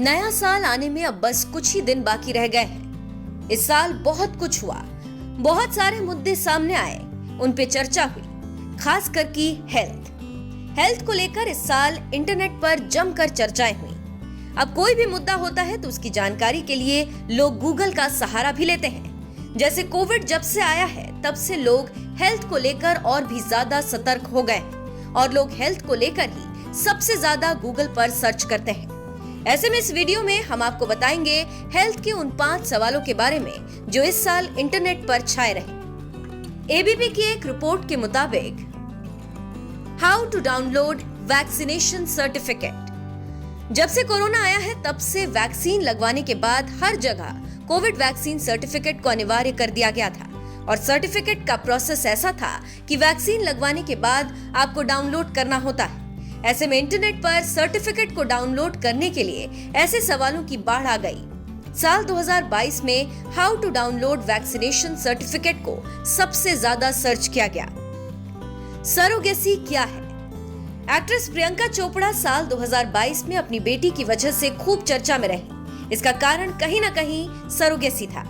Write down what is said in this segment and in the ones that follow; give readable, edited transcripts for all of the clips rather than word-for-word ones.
नया साल आने में अब बस कुछ ही दिन बाकी रह गए हैं। इस साल बहुत कुछ हुआ, बहुत सारे मुद्दे सामने आए, उन पे चर्चा हुई, खास कर की हेल्थ को लेकर इस साल इंटरनेट पर जमकर चर्चाएं हुई। अब कोई भी मुद्दा होता है तो उसकी जानकारी के लिए लोग गूगल का सहारा भी लेते हैं। जैसे कोविड जब से आया है तब से लोग हेल्थ को लेकर और भी ज्यादा सतर्क हो गए हैं और लोग हेल्थ को लेकर ही सबसे ज्यादा गूगल पर सर्च करते हैं। ऐसे में इस वीडियो में हम आपको बताएंगे हेल्थ के उन 5 सवालों के बारे में जो इस साल इंटरनेट पर छाए रहे। एबीपी की एक रिपोर्ट के मुताबिक how to download vaccination certificate. जब से कोरोना आया है तब से वैक्सीन लगवाने के बाद हर जगह कोविड वैक्सीन सर्टिफिकेट को अनिवार्य कर दिया गया था और सर्टिफिकेट का प्रोसेस ऐसा था कि वैक्सीन लगवाने के बाद आपको डाउनलोड करना होता है। ऐसे में इंटरनेट पर सर्टिफिकेट को डाउनलोड करने के लिए ऐसे सवालों की बाढ़ आ गई। साल 2022 में how to download vaccination certificate को सबसे ज्यादा सर्च किया गया। सरोगेसी क्या है? एक्ट्रेस प्रियंका चोपड़ा साल 2022 में अपनी बेटी की वजह से खूब चर्चा में रही। इसका कारण कहीं ना कहीं सरोगेसी था,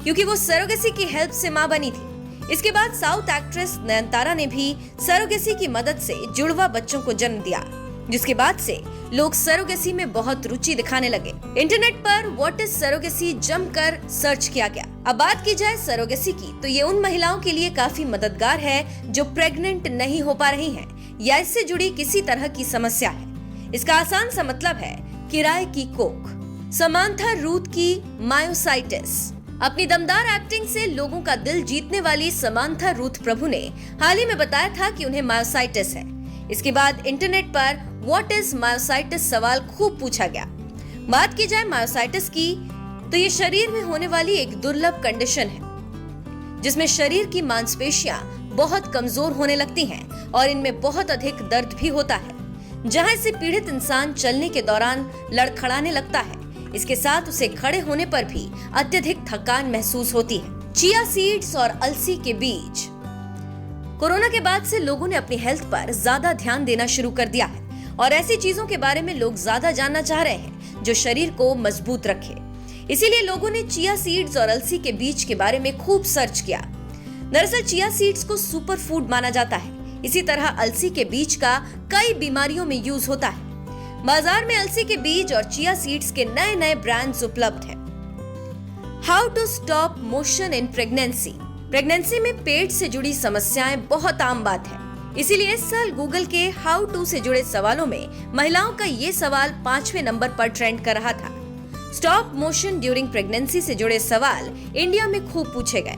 क्योंकि वो सरोगेसी की हेल्प से मां बनी थी। इसके बाद साउथ एक्ट्रेस नयनतारा ने भी सरोगेसी की मदद से जुड़वा बच्चों को जन्म दिया, जिसके बाद से लोग सरोगेसी में बहुत रुचि दिखाने लगे। इंटरनेट पर व्हाट इज सरोगेसी जमकर सर्च किया गया। अब बात की जाए सरोगेसी की तो ये उन महिलाओं के लिए काफी मददगार है जो प्रेग्नेंट नहीं हो पा रही हैं या इससे जुड़ी किसी तरह की समस्या है। इसका आसान सा मतलब है किराए की कोख। समांथा रूथ की मायोसाइटिस। अपनी दमदार एक्टिंग से लोगों का दिल जीतने वाली समांथा रूथ प्रभु ने हाल ही में बताया था कि उन्हें मायोसाइटिस है। इसके बाद इंटरनेट पर व्हाट इज मायोसाइटिस सवाल खूब पूछा गया। बात की जाए मायोसाइटिस की तो ये शरीर में होने वाली एक दुर्लभ कंडीशन है जिसमें शरीर की मांसपेशियां बहुत कमजोर होने लगती हैं और इनमें बहुत अधिक दर्द भी होता है। जहां इससे पीड़ित इंसान चलने के दौरान लड़खड़ाने लगता है, इसके साथ उसे खड़े होने पर भी अत्यधिक थकान महसूस होती है। चिया सीड्स और अलसी के बीज। कोरोना के बाद से लोगों ने अपनी हेल्थ पर ज्यादा ध्यान देना शुरू कर दिया है और ऐसी चीजों के बारे में लोग ज्यादा जानना चाह रहे हैं जो शरीर को मजबूत रखे। इसीलिए लोगों ने चिया सीड्स और अलसी के बीज के बारे में खूब सर्च किया। दरअसल चिया सीड्स को सुपर फूड माना जाता है। इसी तरह अलसी के बीज का कई बीमारियों में यूज होता है। बाजार में अलसी के बीज और चिया सीड्स के नए नए ब्रांड्स उपलब्ध हैं। How to stop motion in pregnancy. Pregnancy में पेट से जुड़ी समस्याएं बहुत आम बात है। इसीलिए इस साल गूगल के हाउ टू से जुड़े सवालों में महिलाओं का ये सवाल 5वें नंबर पर ट्रेंड कर रहा था। स्टॉप मोशन ड्यूरिंग प्रेगनेंसी से जुड़े सवाल इंडिया में खूब पूछे गए।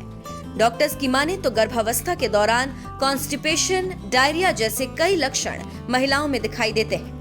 डॉक्टर्स की माने तो गर्भावस्था के दौरान कॉन्स्टिपेशन, डायरिया जैसे कई लक्षण महिलाओं में दिखाई देते हैं।